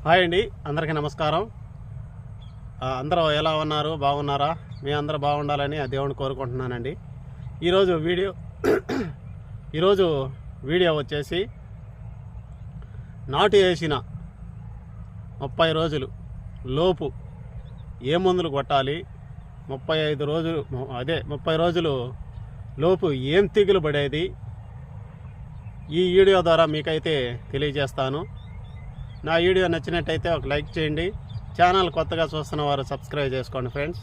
Hi అండి, అందరికీ నమస్కారం. అందరూ ఎలా ఉన్నారు? బాగున్నారా? మీ అందరూ బాగుండాలని ఆ దేవుని కోరుకుంటున్నానండి. ఈరోజు వీడియో వచ్చేసి నాటు వేసిన 30 రోజులు లోపు ఏ మందులు కొట్టాలి, 30 రోజులు లోపు ఏం తెగులు పడేది ఈ వీడియో ద్వారా మీకైతే తెలియజేస్తాను. నా వీడియో నచ్చినట్టయితే ఒక లైక్ చేయండి. ఛానల్ కొత్తగా చూస్తున్న వారు సబ్స్క్రైబ్ చేసుకోండి ఫ్రెండ్స్.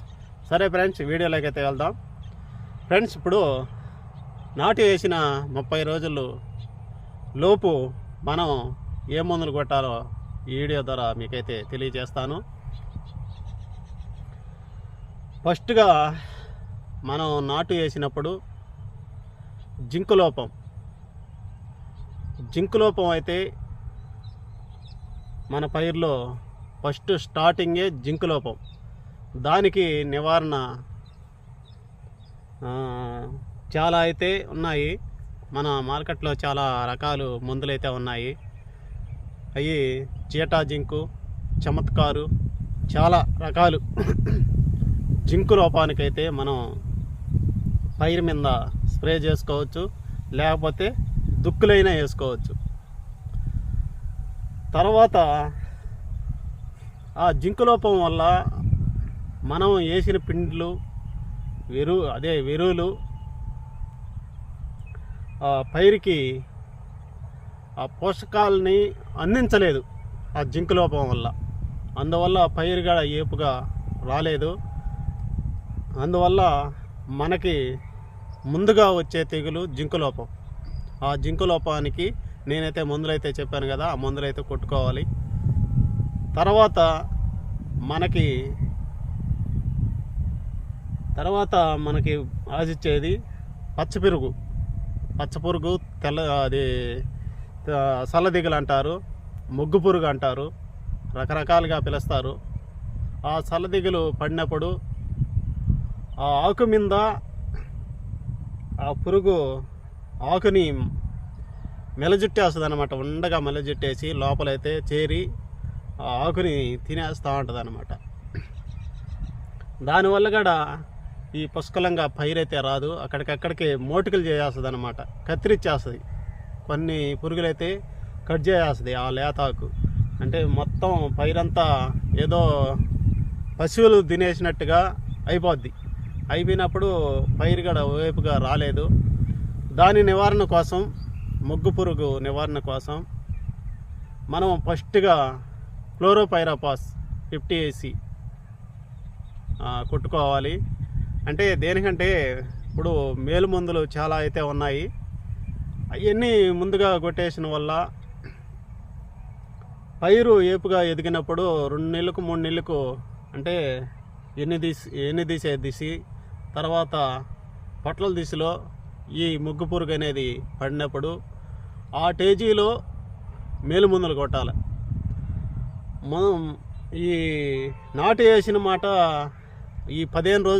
సరే ఫ్రెండ్స్, వీడియోలోకి అయితే వెళ్దాం. ఫ్రెండ్స్, ఇప్పుడు నాటు వేసిన 30 రోజులు లోపు మనం ఏ మందులు కొట్టాలో ఈ వీడియో ద్వారా మీకైతే తెలియజేస్తాను. ఫస్ట్గా మనం నాటు వేసినప్పుడు జింకు లోపం అయితే మన పైరులో ఫస్ట్ స్టార్టింగే జింకు లోపం. దానికి నివారణ చాలా అయితే ఉన్నాయి. మన మార్కెట్లో చాలా రకాలు మందులైతే ఉన్నాయి. అవి చీటా జింకు, చమత్కారు, చాలా రకాలు. జింకు లోపానికైతే మనం పైరు మీద స్ప్రే చేసుకోవచ్చు, లేకపోతే దుక్కులైనా వేసుకోవచ్చు. తర్వాత ఆ జింకు లోపం వల్ల మనం వేసిన పిండ్లు ఎరువులు పైరుకి ఆ పోషకాలని అందించలేదు ఆ జింకు లోపం వల్ల. అందువల్ల పైరు కూడా ఏపుగా రాలేదు. అందువల్ల మనకి ముందుగా వచ్చే తెగులు జింకు లోపం. ఆ జింకు లోపానికి నేనైతే మందులైతే చెప్పాను కదా, ఆ మందులైతే కొట్టుకోవాలి. తర్వాత మనకి ఆశించేది పచ్చపురుగు, అది సల్లదిగులు అంటారు, ముగ్గు పురుగు అంటారు, రకరకాలుగా పిలుస్తారు. ఆ సల్లదిగులు పడినప్పుడు ఆ ఆకు మీద ఆ పురుగు ఆకుని మెలజుట్టేస్తుంది అన్నమాట. ఉండగా మెలజుట్టేసి లోపలైతే చేరి ఆ ఆకుని తినేస్తూ ఉంటుంది అన్నమాట. దానివల్ల కూడా ఈ పుష్కలంగా పైరైతే రాదు, అక్కడికక్కడికి మోటికలు చేసేస్తుంది అన్నమాట, కత్తిరించేస్తుంది. కొన్ని పురుగులైతే కట్ చేసేస్తుంది ఆ లేతాకు. అంటే మొత్తం పైరంతా ఏదో పశువులు తినేసినట్టుగా అయిపోయినప్పుడు పైరు కూడా వైపుగా రాలేదు. దాని నివారణ కోసం, ముగ్గు పురుగు నివారణ కోసం మనం ఫస్ట్గా క్లోరోపైరాపాస్ 50 కొట్టుకోవాలి. అంటే దేనికంటే ఇప్పుడు మేలు మందులు చాలా అయితే ఉన్నాయి. అవన్నీ ముందుగా కొట్టేసిన వల్ల పైరు ఏపుగా ఎదిగినప్పుడు 2 నెలలకు 3 నెలలకు అంటే ఎన్ని తీసి తర్వాత పొట్ల దిశలో ఈ ముగ్గు పురుగు అనేది పడినప్పుడు ఆ టేజీలో మేలు మందులు కొట్టాలి. మనం ఈ నాటు వేసిన మాట ఈ 30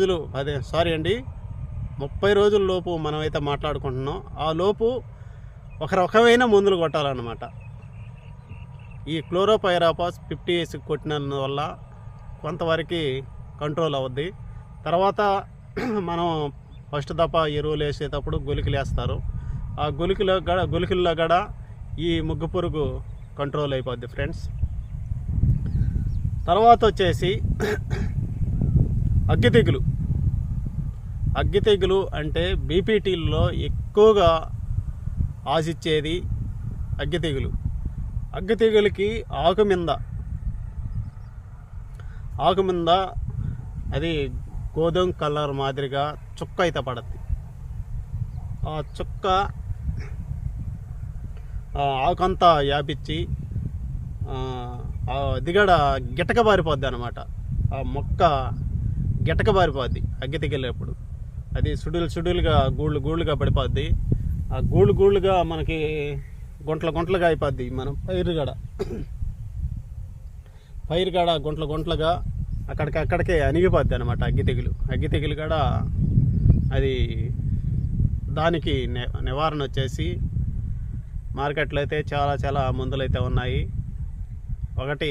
రోజుల లోపు మనమైతే మాట్లాడుకుంటున్నాం. ఆ లోపు ఒక రకమైన మందులు కొట్టాలన్నమాట. ఈ క్లోరోపైరాపాస్ 50 కొట్టిన వల్ల కొంతవరకు కంట్రోల్ అవుద్ది. తర్వాత మనం ఫస్ట్ దఫా ఎరువులు వేసేటప్పుడు గుళికలు వేస్తారు. ఆ గుళికల్లో కూడా ఈ ముగ్గు పురుగు కంట్రోల్ అయిపోద్ది ఫ్రెండ్స్. తర్వాత వచ్చేసి అగ్గి తెగులు అంటే బీపీటీల్లో ఎక్కువగా ఆశించేది అగ్గి తెగులుకి ఆకు మీద అది గోధుమ కలర్ మాదిరిగా చుక్క అయితే పడుద్ది. ఆ చుక్క ఆకంతా వ్యాపించి అది కూడా గిటక బారిపోద్ది అనమాట. ఆ మొక్క గిటక బారిపోద్ది అగ్గి తెగిలేప్పుడు. అది సుడులుగా గూళ్ళుగా పడిపోద్ది. ఆ గూళ్ళుగా మనకి గుంటలుగా అయిపోద్ది. మనం పైరు కాడ గుంటలుగా అక్కడికే అణిగిపోద్ది అనమాట అగ్గి తెగులు కూడా. అది దానికి నివారణ వచ్చేసి మార్కెట్లో అయితే చాలా మందులు అయితే ఉన్నాయి. ఒకటి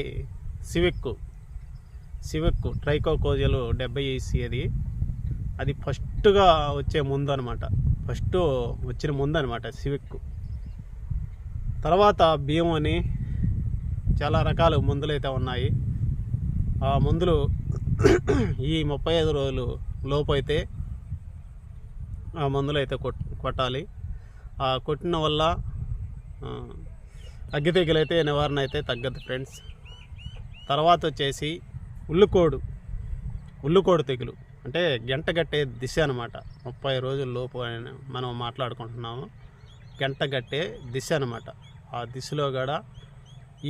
సివిక్ ట్రైకోకోజల్ 70 అది ఫస్ట్గా వచ్చే ముందు అనమాట, వచ్చిన ముందు అనమాట సివిక్. తర్వాత భీమ్ అని చాలా రకాల మందులు అయితే ఉన్నాయి. ఆ మందులు ఈ 35 రోజులు లోపు అయితే ఆ మందులు అయితే కొట్టాలి. ఆ కొట్టిన వల్ల అగ్గి తెగులు అయితే నివారణ అయితే తగ్గదు ఫ్రెండ్స్. తర్వాత వచ్చేసి ఉల్లుకోడు తెగులు, అంటే గంట గట్టే దిశ అనమాట. 30 రోజుల లోపు అని మనం మాట్లాడుకుంటున్నాము. గంట గట్టే దిశ అనమాట. ఆ దిశలో కూడా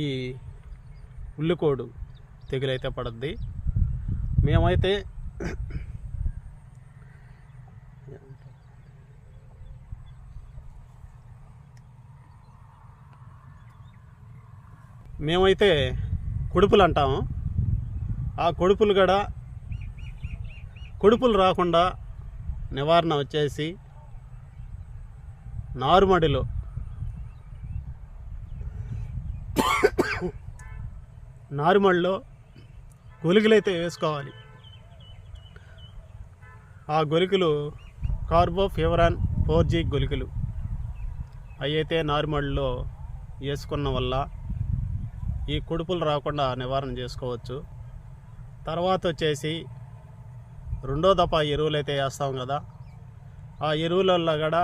ఈ ఉల్లుకోడు తెగులు అయితే పడుద్ది. మేమైతే కుడుపులు అంటాము. ఆ కుడుపులు రాకుండా నివారణ వచ్చేసి నారుమడిలో గొలుగులు అయితే వేసుకోవాలి. ఆ గొలుగులు కార్బోఫ్యూరాన్ 4G గొలుగులు అవి అయితే నారుమడిలో వేసుకున్న వల్ల ఈ కుడుపులు రాకుండా నివారణ చేసుకోవచ్చు. తర్వాత వచ్చేసి రెండో దఫ ఎరువులు అయితే వేస్తాం కదా, ఆ ఎరువులలో కూడా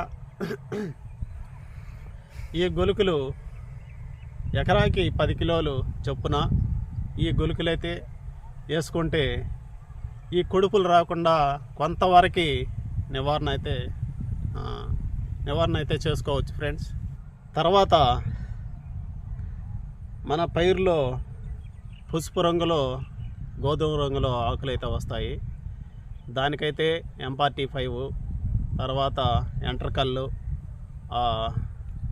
ఈ గొలుకులు ఎకరాకి 10 కిలోలు చొప్పున ఈ గొలుకులైతే వేసుకుంటే ఈ కుడుపులు రాకుండా కొంతవరకు నివారణ అయితే చేసుకోవచ్చు ఫ్రెండ్స్. తర్వాత మన పైరులో పసుపు రంగులో గోధుమ రంగులో ఆకులు అయితే వస్తాయి. దానికైతే MRT5 తర్వాత ఎంట్రకల్లు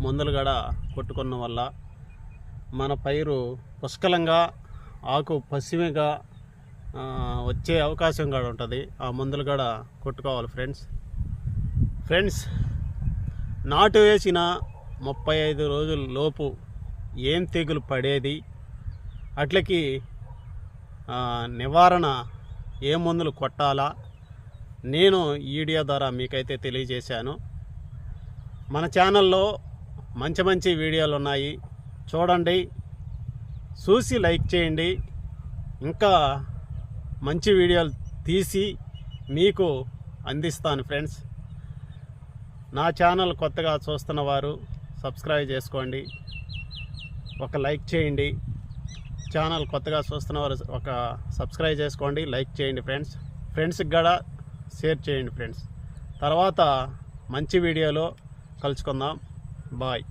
మందులు కూడా కొట్టుకున్న వల్ల మన పైరు పుష్కలంగా ఆకు పసిమిగా వచ్చే అవకాశం కూడా ఉంటుంది. ఆ మందులు కూడా కొట్టుకోవాలి ఫ్రెండ్స్. నాటు వేసిన 35 రోజుల లోపు ఏం తెగులు పడేది, అట్లకి నివారణ ఏ మందులు కొట్టాలా నేను ఈ వీడియో ద్వారా మీకైతే తెలియజేశాను. మన ఛానల్లో మంచి వీడియోలు ఉన్నాయి, చూడండి, చూసి లైక్ చేయండి. ఇంకా మంచి వీడియోలు తీసి మీకు అందిస్తాను ఫ్రెండ్స్. నా ఛానల్ కొత్తగా చూస్తున్న వారు సబ్స్క్రైబ్ చేసుకోండి, ఒక లైక్ చేయండి. ఛానల్ కొత్తగా చూస్తున్న వారు ఒక సబ్స్క్రైబ్ చేసుకోండి, లైక్ చేయండి ఫ్రెండ్స్కి కూడా షేర్ చేయండి ఫ్రెండ్స్. తర్వాత మంచి వీడియోలో కలుసుకుందాం. బాయ్.